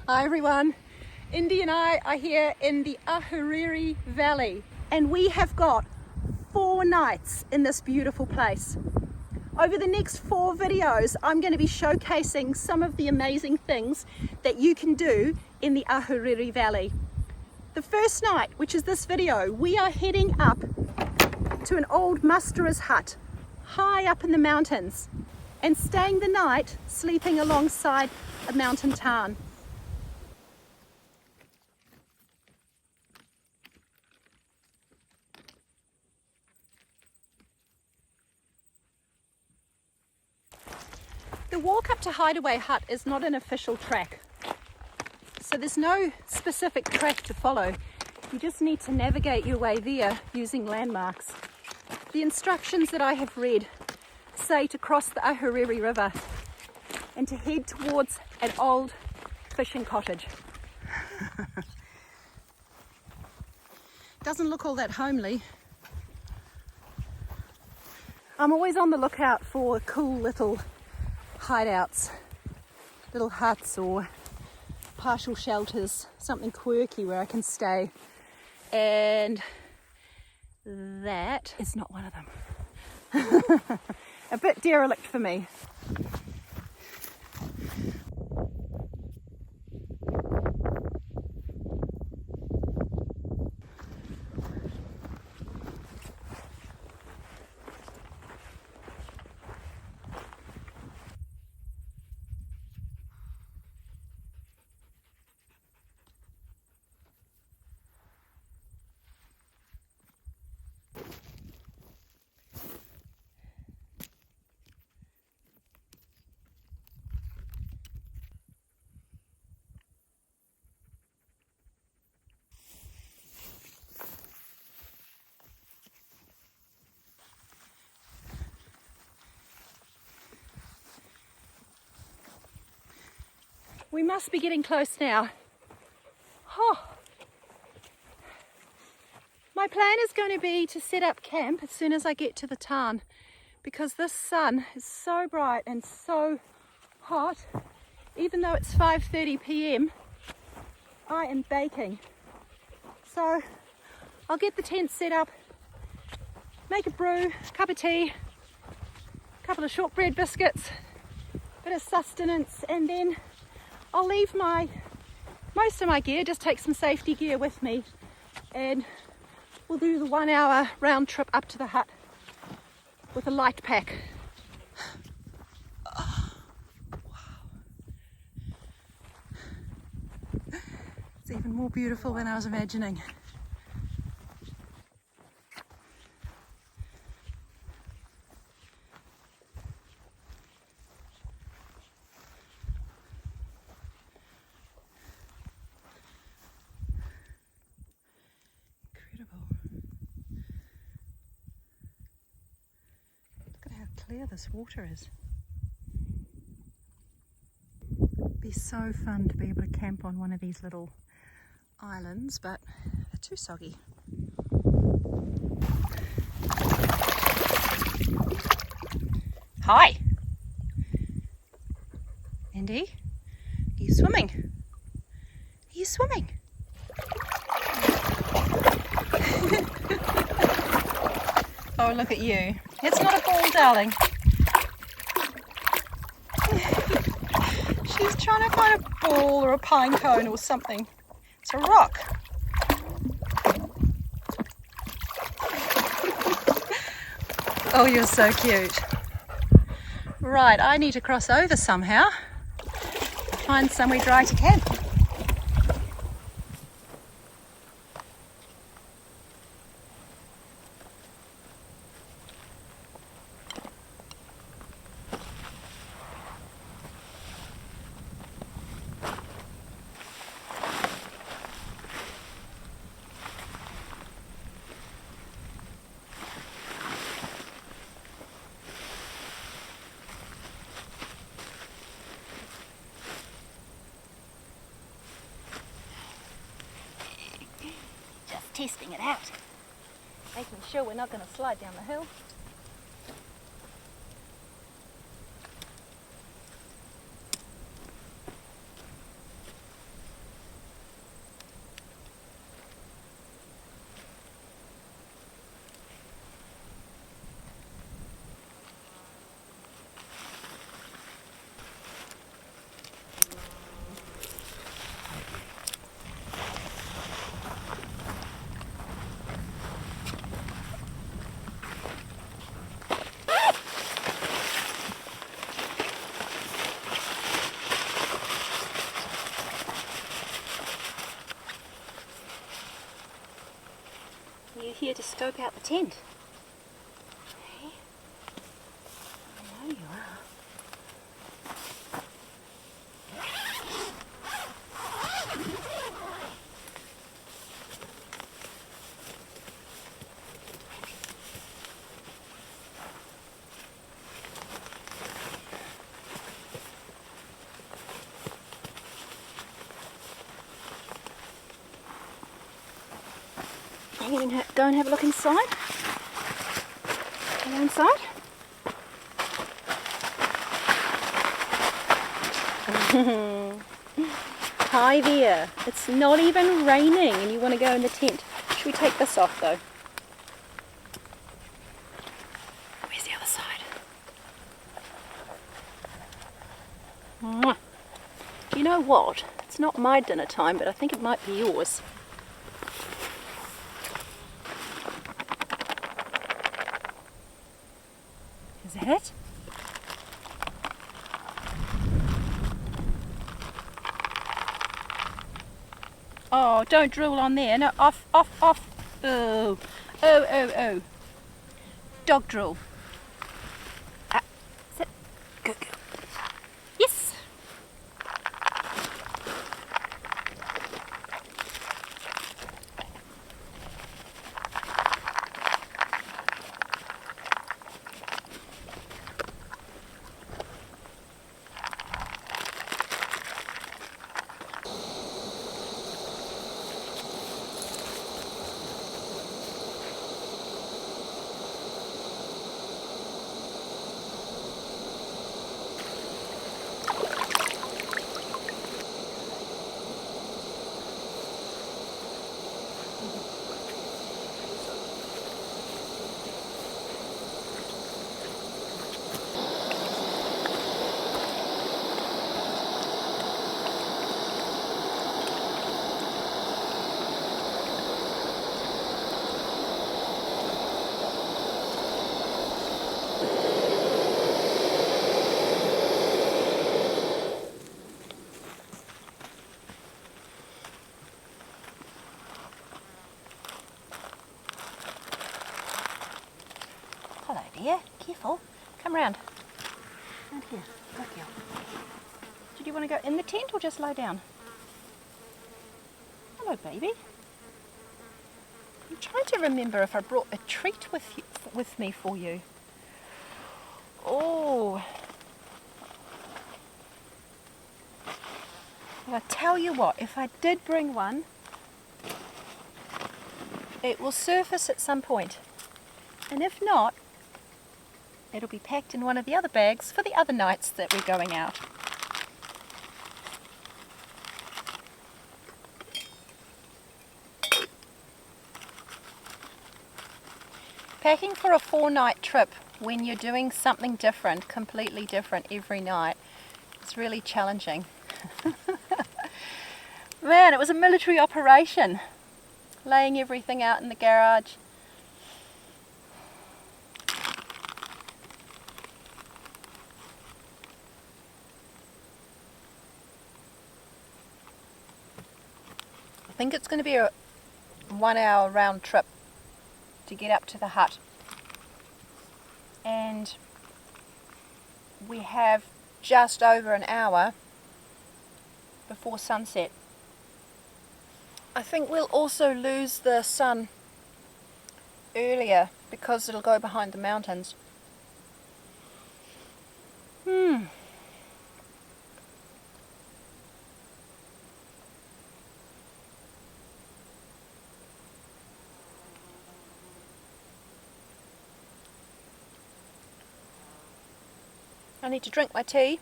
Hi everyone, Indi and I are here in the Ahuriri Valley and we have got 4 nights in this beautiful place. Over the next 4 videos I'm going to be showcasing some of the amazing things that you can do in the Ahuriri Valley. The first night, which is this video, we are heading up to an old Musterers hut high up in the mountains and staying the night sleeping alongside a mountain tarn. The walk up to Hideaway Hut is not an official track, so there's no specific track to follow. You just need to navigate your way there using landmarks. The instructions that I have read say to cross the Ahuriri River and to head towards an old fishing cottage. Doesn't look all that homely. I'm always on the lookout for cool little hideouts, little huts or partial shelters, something quirky where I can stay, and that is not one of them. A bit derelict for me. We must be getting close now. Oh. My plan is going to be to set up camp as soon as I get to the tarn, because this sun is so bright and so hot. Even though it's 5:30 p.m, I am baking. So I'll get the tent set up, make a brew, cup of tea, a couple of shortbread biscuits, bit of sustenance, and then I'll leave most of my gear, just take some safety gear with me, and we'll do the 1 hour round trip up to the hut with a light pack. Oh, wow. It's even more beautiful than I was imagining. Clear this water is. It'd be so fun to be able to camp on one of these little islands, but they're too soggy. Hi! Andy, are you swimming? Are you swimming? Oh, look at you. It's not a ball, darling. She's trying to find a ball or a pine cone or something. It's a rock. Oh, you're so cute. Right, I need to cross over somehow. Find somewhere dry to camp. Testing it out, making sure we're not going to slide down the hill. here to scope out the tent. Okay. I know you are. You can go and have a look inside. Go inside. Hi there. It's not even raining and you want to go in the tent. Should we take this off though? Where's the other side? Mwah. You know what? It's not my dinner time, but I think it might be yours. Is that it? Oh, don't drill on there. No, off, off, off. Oh, oh, oh, oh. Dog drill. Sit. Good girl. Yes. Hello dear, careful. Come round. Round here. Good girl. Did you want to go in the tent or just lie down? Hello baby. I'm trying to remember if I brought a treat with me for you. Oh. Well, I tell you what, if I did bring one, it will surface at some point. And if not, it'll be packed in one of the other bags for the other nights that we're going out. Packing for a 4-night trip when you're doing something different, completely different every night, it's really challenging. Man, it was a military operation, laying everything out in the garage. I think it's going to be a 1-hour round trip to get up to the hut, and we have just over an hour before sunset. I think we'll also lose the sun earlier because it'll go behind the mountains. I need to drink my tea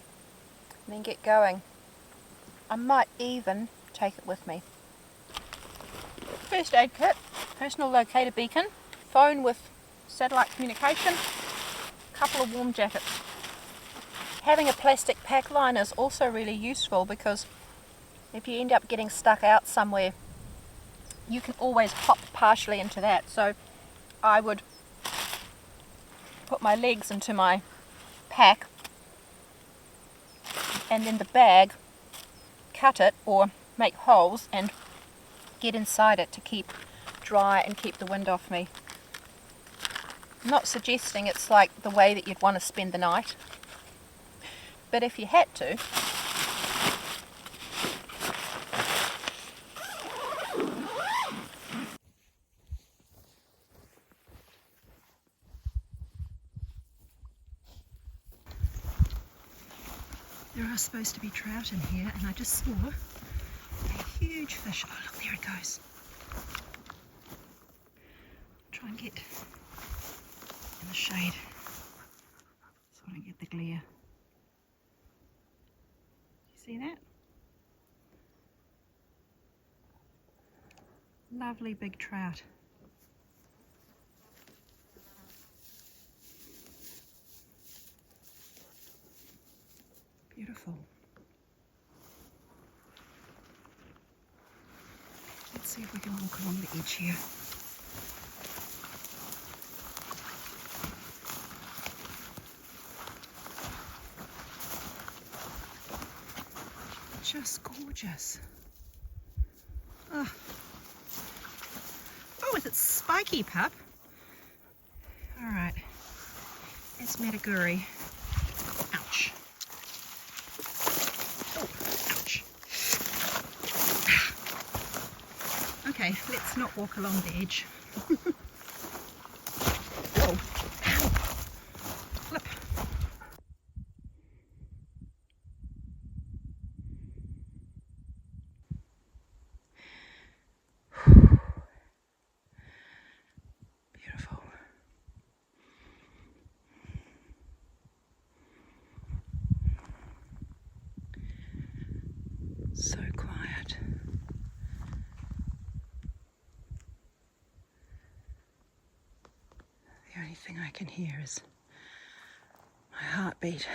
and then get going. I might even take it with me. First aid kit, personal locator beacon, phone with satellite communication, a couple of warm jackets. Having a plastic pack line is also really useful because if you end up getting stuck out somewhere, you can always hop partially into that. So I would put my legs into my pack and then the bag, cut it or make holes and get inside it to keep dry and keep the wind off me. I'm not suggesting it's like the way that you'd want to spend the night, but if you had to. There are supposed to be trout in here, and I just saw a huge fish. Oh look, there it goes. Try and get in the shade so I don't get the glare. You see that? Lovely big trout. Beautiful. Let's see if we can walk along the edge here. Just gorgeous. Oh, is it spiky, pup? All right, it's Mataguri. Ouch. Oh, ouch. Okay, let's not walk along the edge. Oh, ow. Flip. Beautiful. So quiet. The only thing I can hear is my heartbeat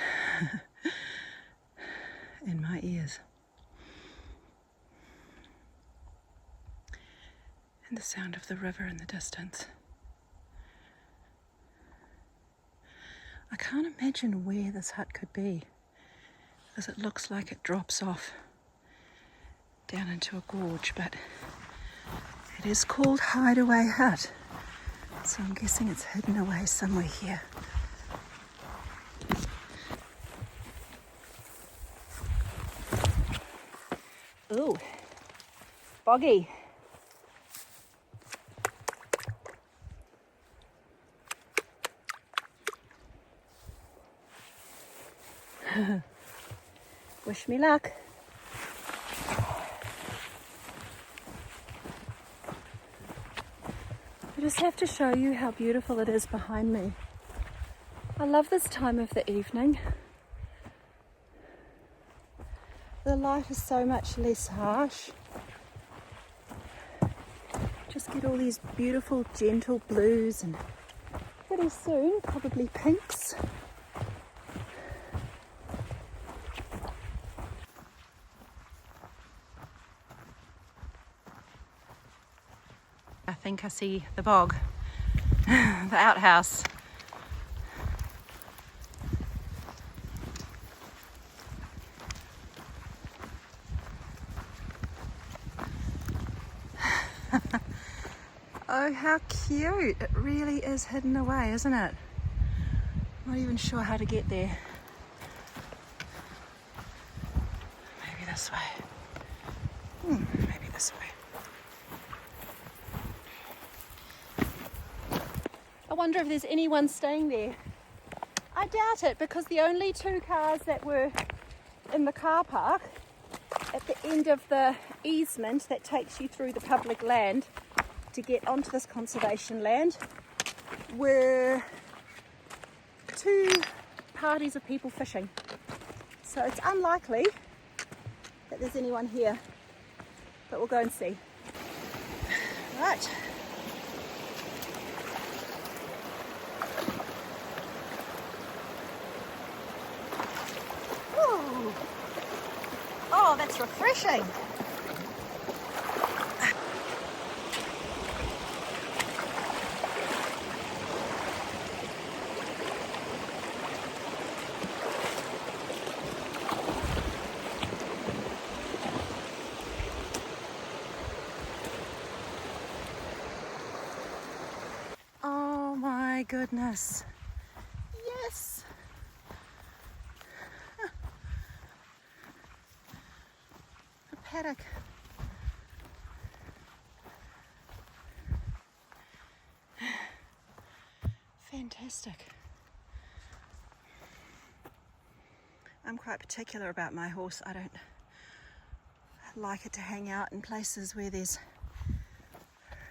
in my ears. And the sound of the river in the distance. I can't imagine where this hut could be, because it looks like it drops off down into a gorge, but it is called Hideaway Hut, so I'm guessing it's hidden away somewhere here. Ooh, boggy. Wish me luck. I just have to show you how beautiful it is behind me. I love this time of the evening. The light is so much less harsh. Just get all these beautiful gentle blues and pretty soon probably pinks. I think I see the bog, the outhouse. Oh, how cute. It really is hidden away, isn't it? I'm not even sure how to get there. Maybe this way. Maybe this way. I wonder if there's anyone staying there. I doubt it, because the only two cars that were in the car park at the end of the easement that takes you through the public land to get onto this conservation land were two parties of people fishing. So it's unlikely that there's anyone here, but we'll go and see. Right. Ooh. Oh, that's refreshing. goodness. Yes. A paddock. Fantastic. I'm quite particular about my horse. I don't like it to hang out in places where there's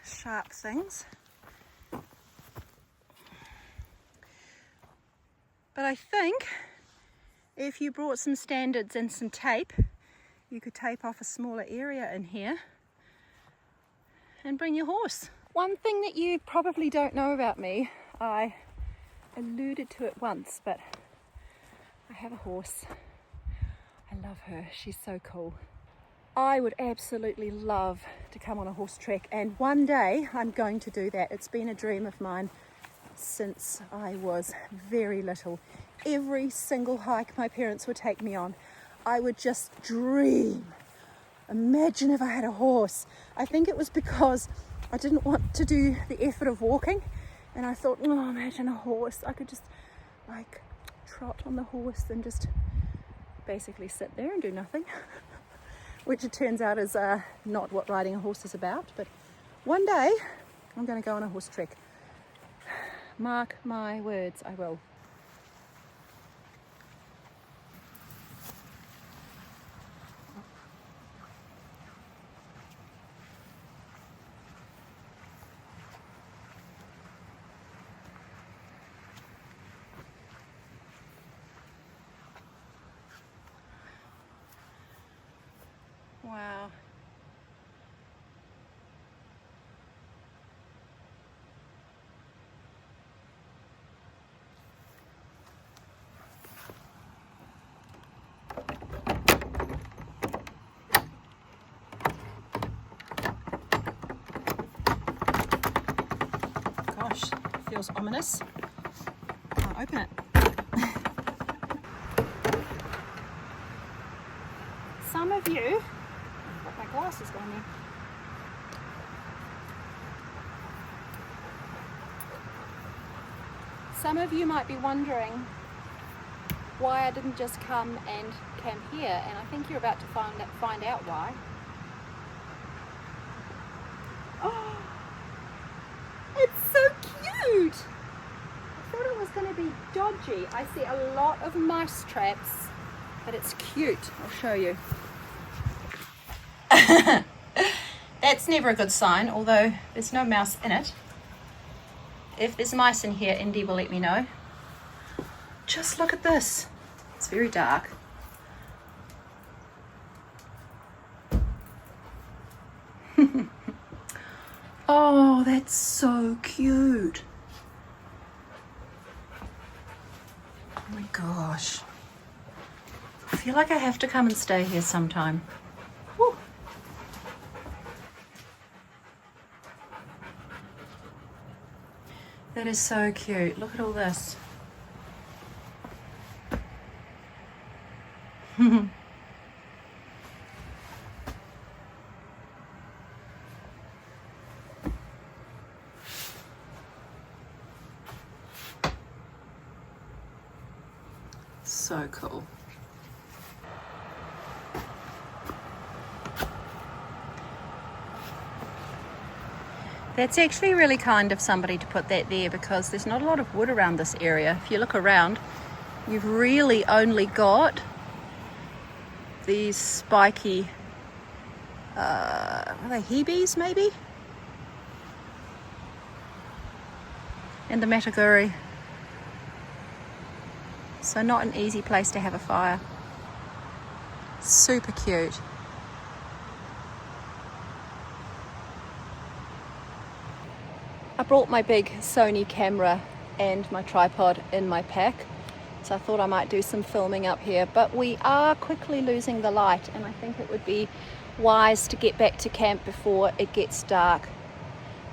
sharp things. But I think if you brought some standards and some tape, you could tape off a smaller area in here and bring your horse. One thing that you probably don't know about me, I alluded to it once, but I have a horse. I love her. She's so cool. I would absolutely love to come on a horse trek, and one day I'm going to do that. It's been a dream of mine since I was very little. Every single hike my parents would take me on, I would just dream. Imagine if I had a horse. I think it was because I didn't want to do the effort of walking, and I thought, oh, imagine a horse. I could just like trot on the horse and just basically sit there and do nothing. Which it turns out is not what riding a horse is about. But one day I'm going to go on a horse trek. Mark my words, I will. Wow. Gosh, feels ominous. Can't open it. Some of you, I've got my glasses down there. Some of you might be wondering why I didn't just come and camp here, and I think you're about to find out why. Oh, it's so cute! I thought it was going to be dodgy. I see a lot of mice traps, but it's cute. I'll show you. That's never a good sign, although there's no mouse in it. If there's mice in here, Indi will let me know. Just look at this. It's very dark. Oh, that's so cute. Oh my gosh. I feel like I have to come and stay here sometime. Woo. That is so cute. Look at all this. So cool. That's actually really kind of somebody to put that there, because there's not a lot of wood around this area. If you look around, you've really only got these spiky, are they hebes maybe? And the mataguri. So not an easy place to have a fire. Super cute. I brought my big Sony camera and my tripod in my pack, so I thought I might do some filming up here, but we are quickly losing the light, and I think it would be wise to get back to camp before it gets dark.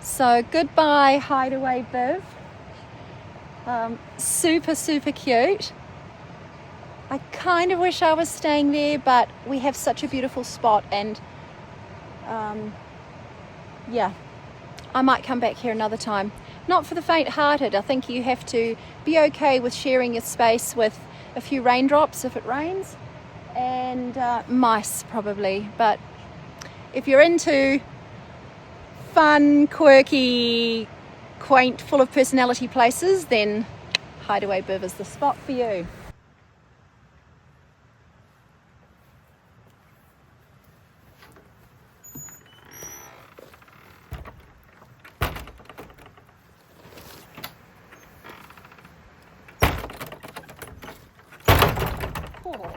So goodbye, Hideaway Biv. Super cute. I kind of wish I was staying there, but we have such a beautiful spot, and yeah, I might come back here another time. not for the faint-hearted. I think you have to be okay with sharing your space with a few raindrops if it rains, and mice probably. But if you're into fun, quirky, quaint, full of personality places, then Hideaway Biv is the spot for you. Oh.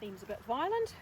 Seems a bit violent.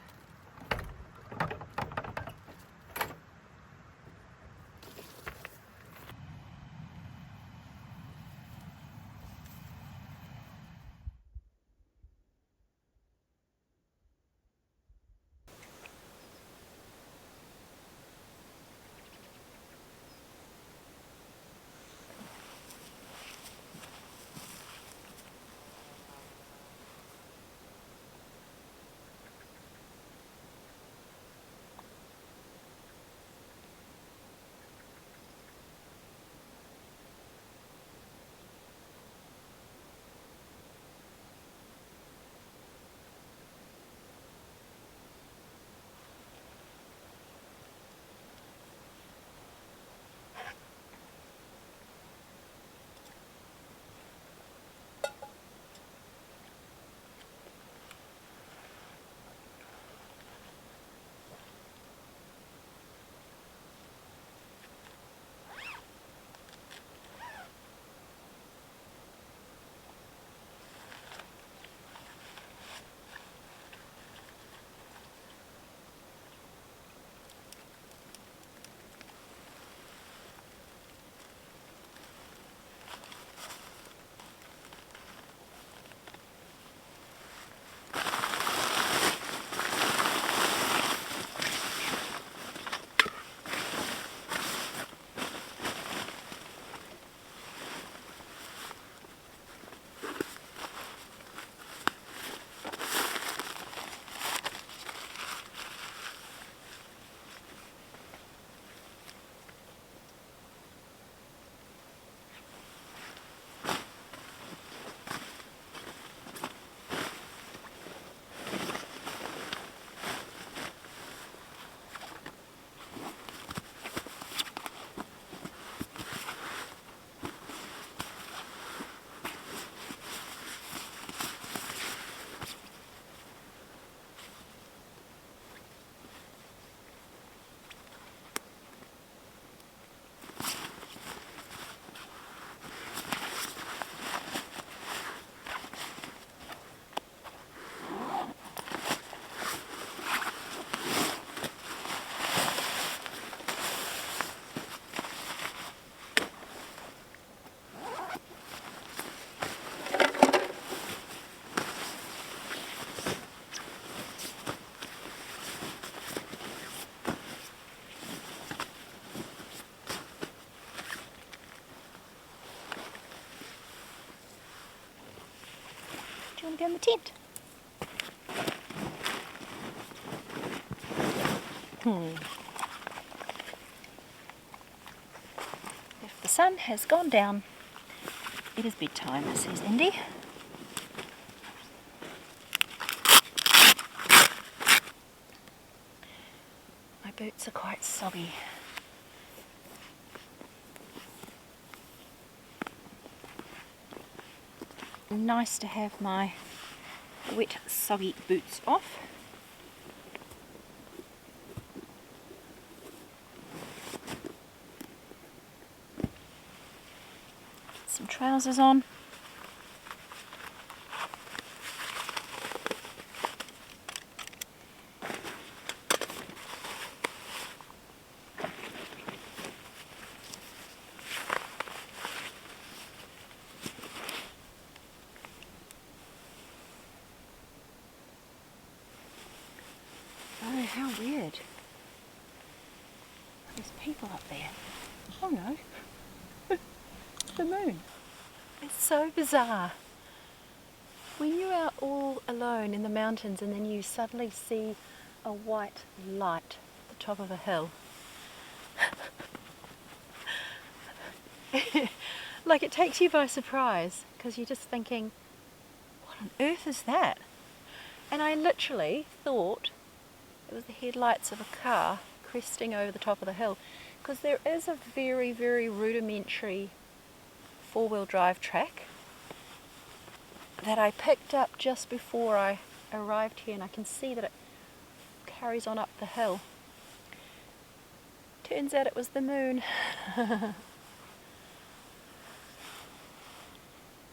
Do you want to go in the tent? If the sun has gone down, it is bedtime, says Indi. My boots are quite soggy. Nice to have my wet, soggy boots off. Some trousers on. Oh, how weird. There's people up there. Oh no. The moon. It's so bizarre. When you are all alone in the mountains and then you suddenly see a white light at the top of a hill. like it takes you by surprise, because you're just thinking, what on earth is that? And I literally thought it was the headlights of a car cresting over the top of the hill, because there is a very, very rudimentary four-wheel drive track that I picked up just before I arrived here, and I can see that it carries on up the hill. Turns out it was the moon.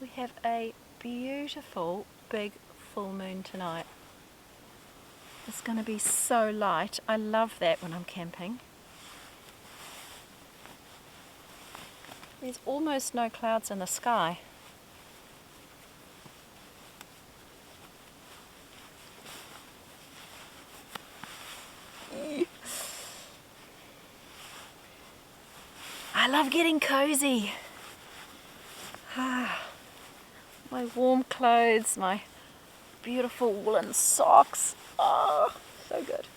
We have a beautiful big full moon tonight. It's going to be so light. I love that when I'm camping. There's almost no clouds in the sky. I love getting cozy. My warm clothes, my beautiful woolen socks. Oh, so good.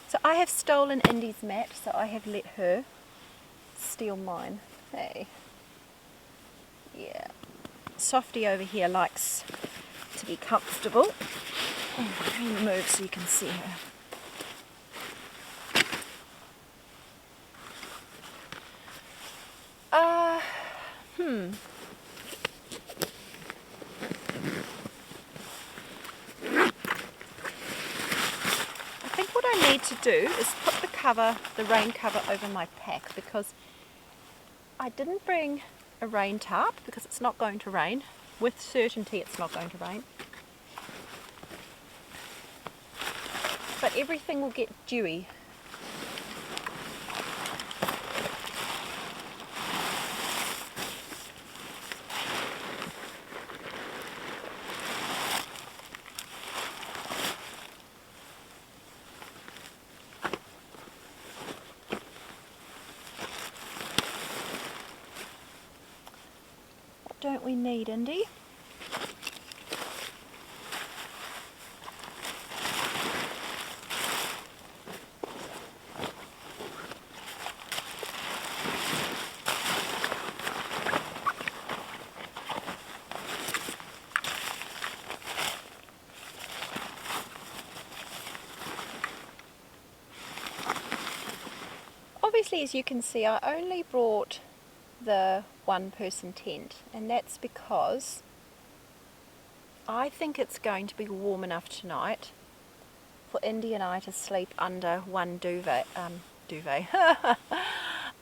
So I have stolen Indi's mat, so I have let her steal mine. Hey. Yeah. Softy over here likes to be comfortable. Let me move so you can see her. I think what I need to do is put the rain cover over my pack, because I didn't bring a rain tarp because it's not going to rain. With certainty it's not going to rain. But everything will get dewy. What don't we need, Indi? Obviously, as you can see, I only brought the one-person tent, and that's because I think it's going to be warm enough tonight for Indi and I to sleep under one duvet,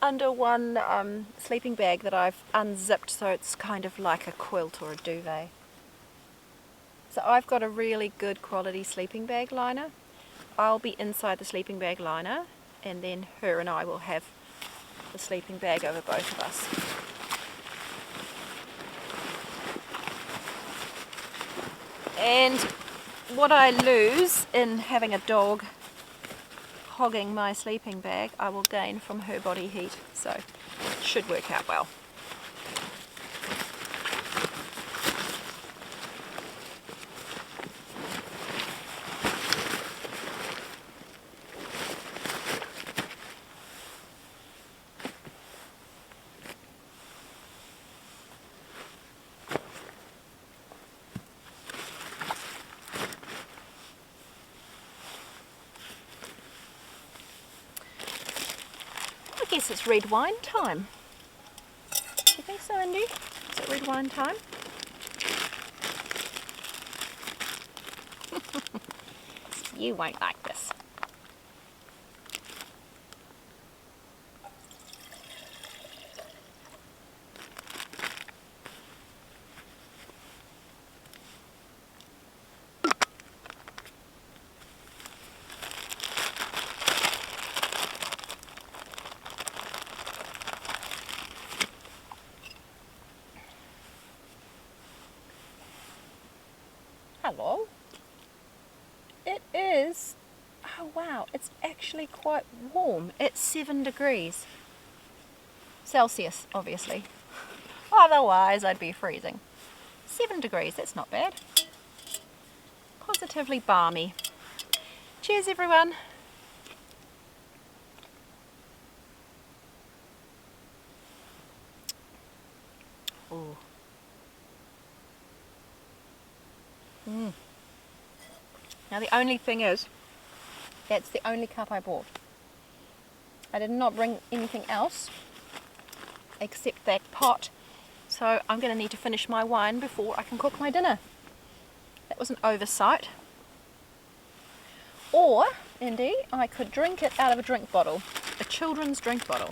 under one sleeping bag that I've unzipped, so it's kind of like a quilt or a duvet. So I've got a really good quality sleeping bag liner. I'll be inside the sleeping bag liner, and then her and I will have the sleeping bag over both of us. And what I lose in having a dog hogging my sleeping bag, I will gain from her body heat, so it should work out well. I guess it's red wine time. Do you think so, Indi? Is it red wine time? You won't like this. Hello. It is, oh wow, it's actually quite warm. It's 7 degrees. Celsius, obviously. Otherwise I'd be freezing. 7 degrees, that's not bad. Positively balmy. Cheers everyone. Now the only thing is, that's the only cup I bought. I did not bring anything else except that pot, so I'm going to need to finish my wine before I can cook my dinner. That was an oversight. Or, Indy, I could drink it out of a drink bottle, a children's drink bottle.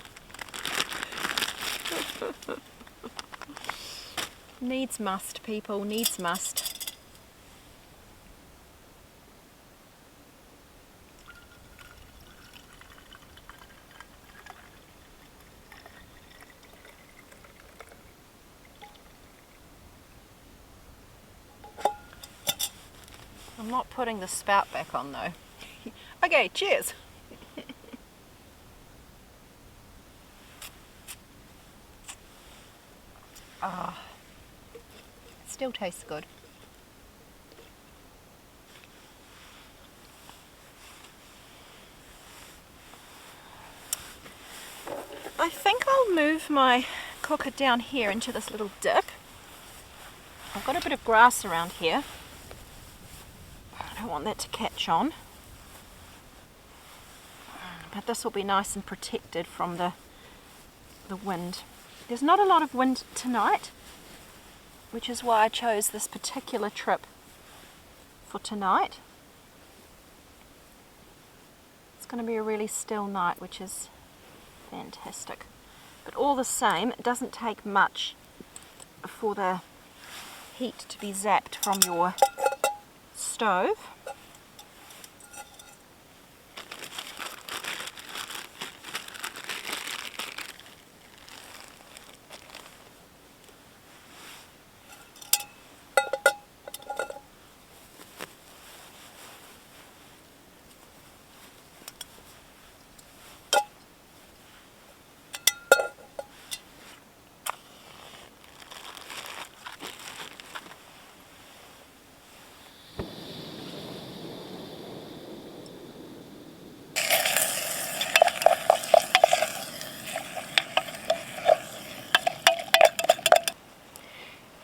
Needs must, people, needs must. I'm not putting the spout back on though. Okay, cheers. Ah, it still tastes good. I think I'll move my cooker down here into this little dip. I've got a bit of grass around here. I don't want that to catch on. But this will be nice and protected from the wind. There's not a lot of wind tonight, which is why I chose this particular trip for tonight. It's going to be a really still night, which is fantastic. But all the same, it doesn't take much for the heat to be zapped from your stove.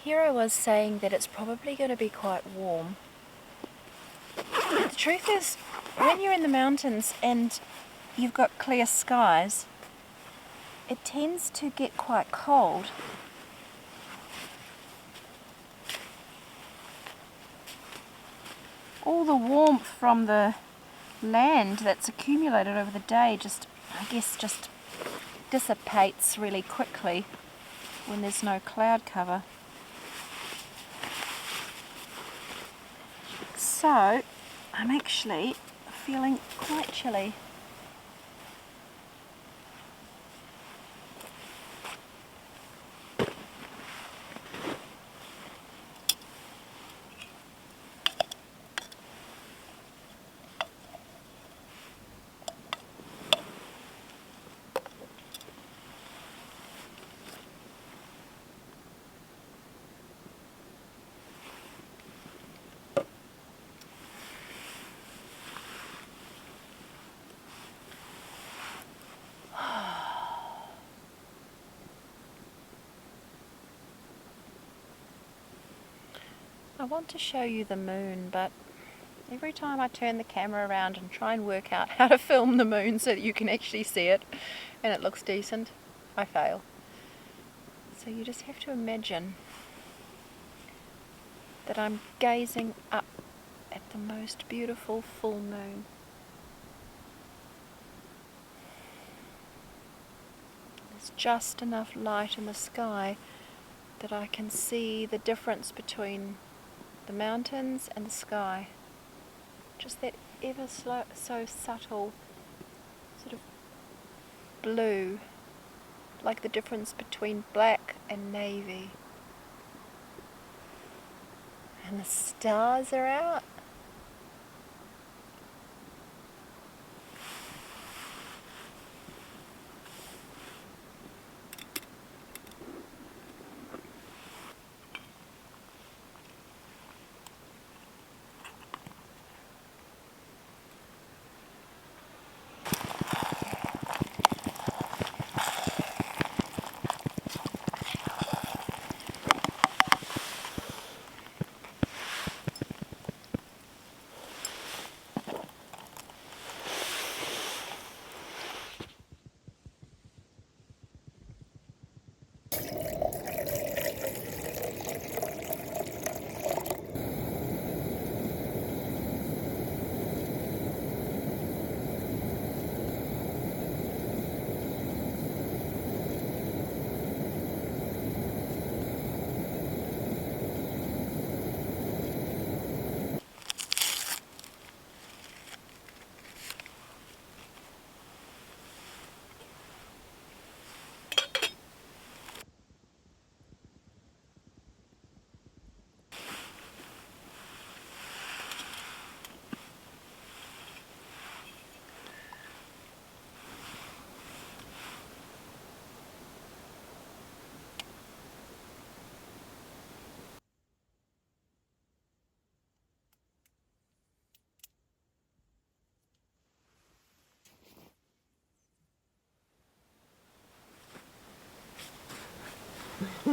Here I was saying that it's probably going to be quite warm. The truth is, when you're in the mountains and you've got clear skies, it tends to get quite cold. All the warmth from the land that's accumulated over the day just dissipates really quickly when there's no cloud cover. So I'm actually feeling quite chilly. I want to show you the moon, but every time I turn the camera around and try and work out how to film the moon so that you can actually see it and it looks decent, I fail. So you just have to imagine that I'm gazing up at the most beautiful full moon. There's just enough light in the sky that I can see the difference between the mountains and the sky. Just that ever so subtle sort of blue, like the difference between black and navy. And the stars are out.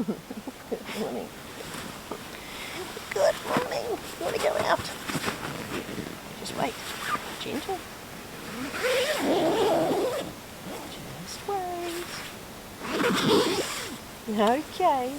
Good morning. Good morning. You want to go out? Just wait. Gentle. Just wait. Okay.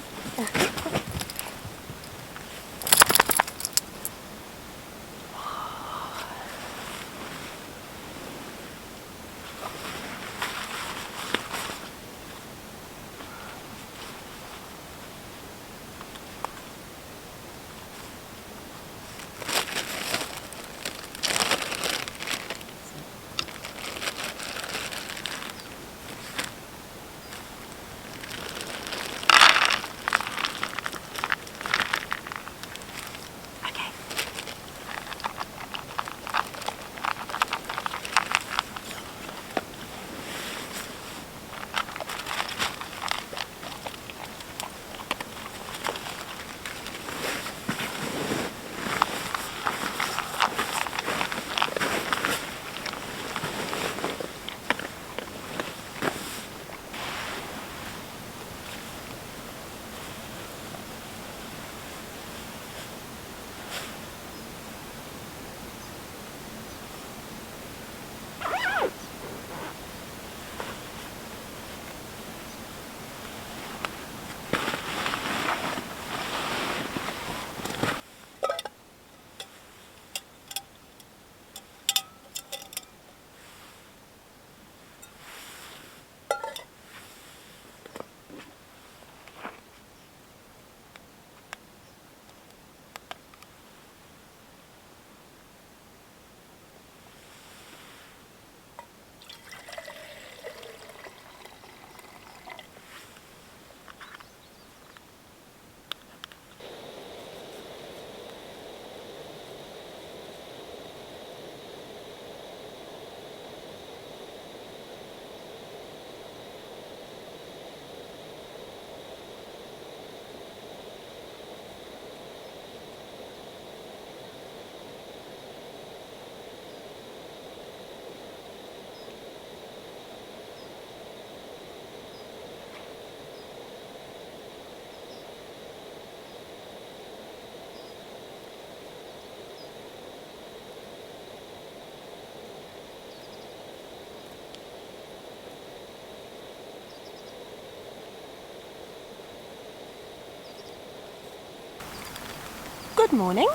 Good morning.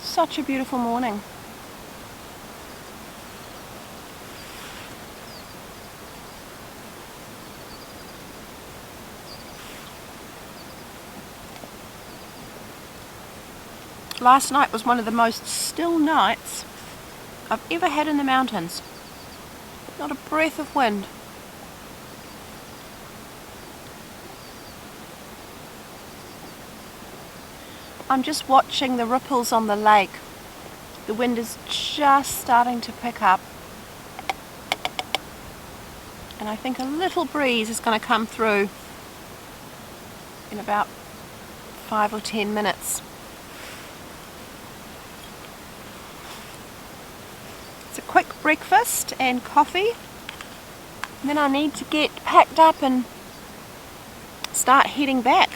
Such a beautiful morning. Last night was one of the most still nights I've ever had in the mountains. Not a breath of wind. I'm just watching the ripples on the lake. The wind is just starting to pick up. And I think a little breeze is going to come through in about 5 or 10 minutes. It's a quick breakfast and coffee. And then I need to get packed up and start heading back.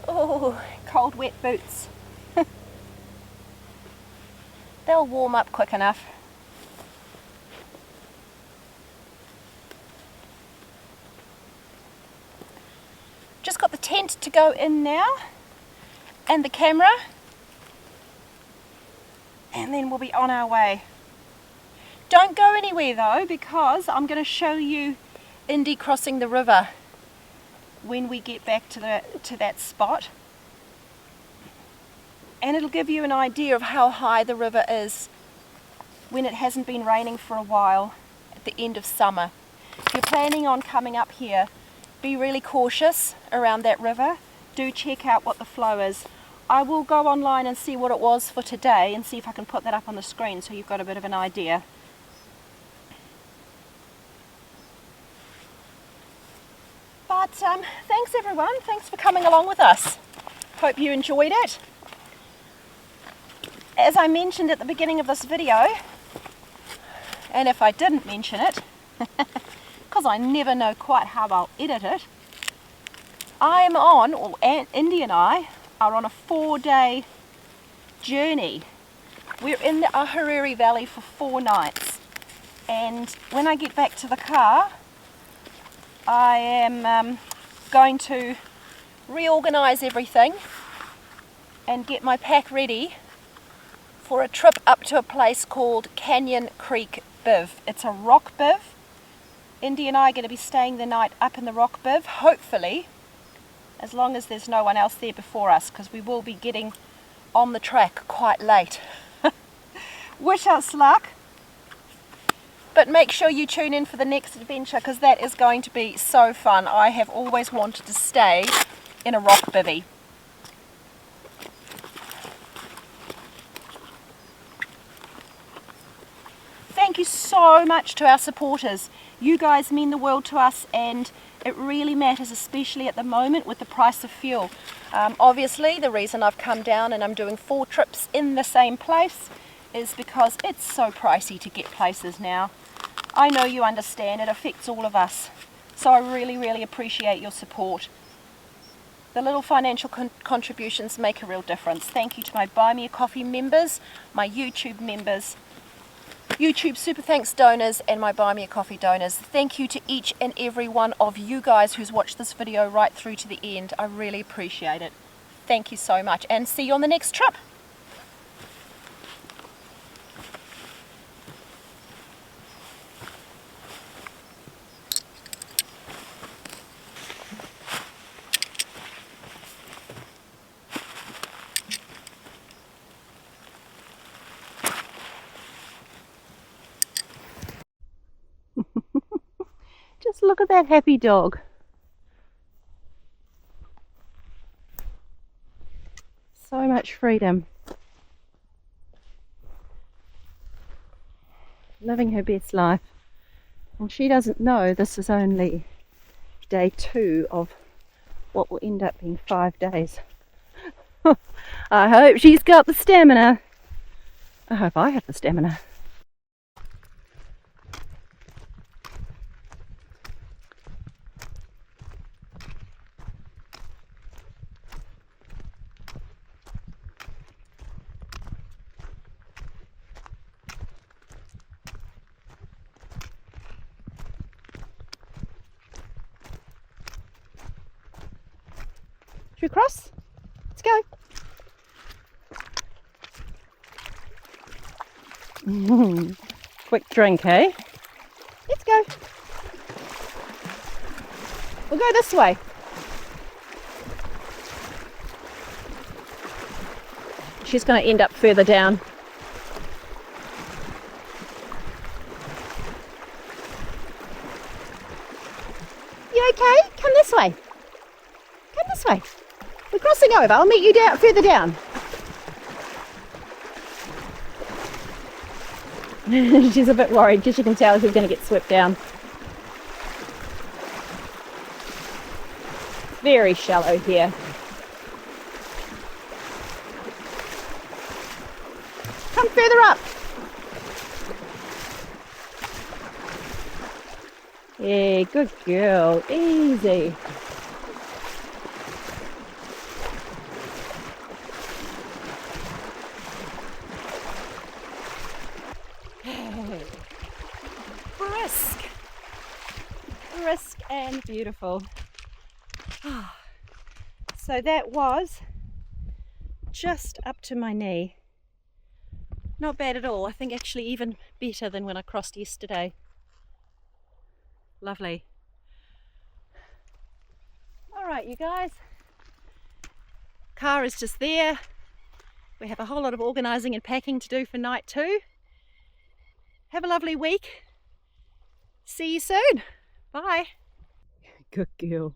Oh, cold wet boots. They'll warm up quick enough. Just got the tent to go in now and the camera. and then we'll be on our way. Don't go anywhere though, because I'm going to show you Indi crossing the river when we get back to that spot, and it'll give you an idea of how high the river is when it hasn't been raining for a while at the end of summer. If you're planning on coming up here, be really cautious around that river. Do check out what the flow is. I will go online and see what it was for today and see if I can put that up on the screen so you've got a bit of an idea. But thanks everyone, thanks for coming along with us. Hope you enjoyed it. As I mentioned at the beginning of this video, and if I didn't mention it, because I never know quite how I'll edit it, Indi and I are on a 4-day journey. We're in the Ahuriri Valley for 4 nights, and when I get back to the car, I am going to reorganize everything and get my pack ready for a trip up to a place called Canyon Creek Biv. It's a rock biv. Indi and I are going to be staying the night up in the rock biv, hopefully, as long as there's no one else there before us, because we will be getting on the track quite late. Wish us luck. But make sure you tune in for the next adventure, because that is going to be so fun. I have always wanted to stay in a rock bivvy. Thank you so much to our supporters. You guys mean the world to us, and it really matters, especially at the moment with the price of fuel. Obviously, the reason I've come down and I'm doing 4 trips in the same place is because it's so pricey to get places now. I know you understand, it affects all of us. So I really, really appreciate your support. The little financial contributions make a real difference. Thank you to my Buy Me a Coffee members, my YouTube members, YouTube Super Thanks donors, and my Buy Me a Coffee donors. Thank you to each and every one of you guys who's watched this video right through to the end. I really appreciate it. Thank you so much, and see you on the next trip. Just look at that happy dog. So much freedom. Living her best life. And she doesn't know this is only day 2 of what will end up being 5 days. I hope she's got the stamina. I hope I have the stamina. Should we cross? Let's go. Quick drink, eh? Let's go. We'll go this way. She's going to end up further down. You okay? Come this way. Come this way. We're crossing over. I'll meet you down further down. She's a bit worried because she can tell she's going to get swept down. Very shallow here. Come further up. Yeah, good girl. Easy. Brisk and beautiful. So that was just up to my knee. Not bad at all. I think actually even better than when I crossed yesterday. Lovely. Alright, you guys. Car is just there. We have a whole lot of organising and packing to do for night 2. Have a lovely week. See you soon. Bye. Good girl.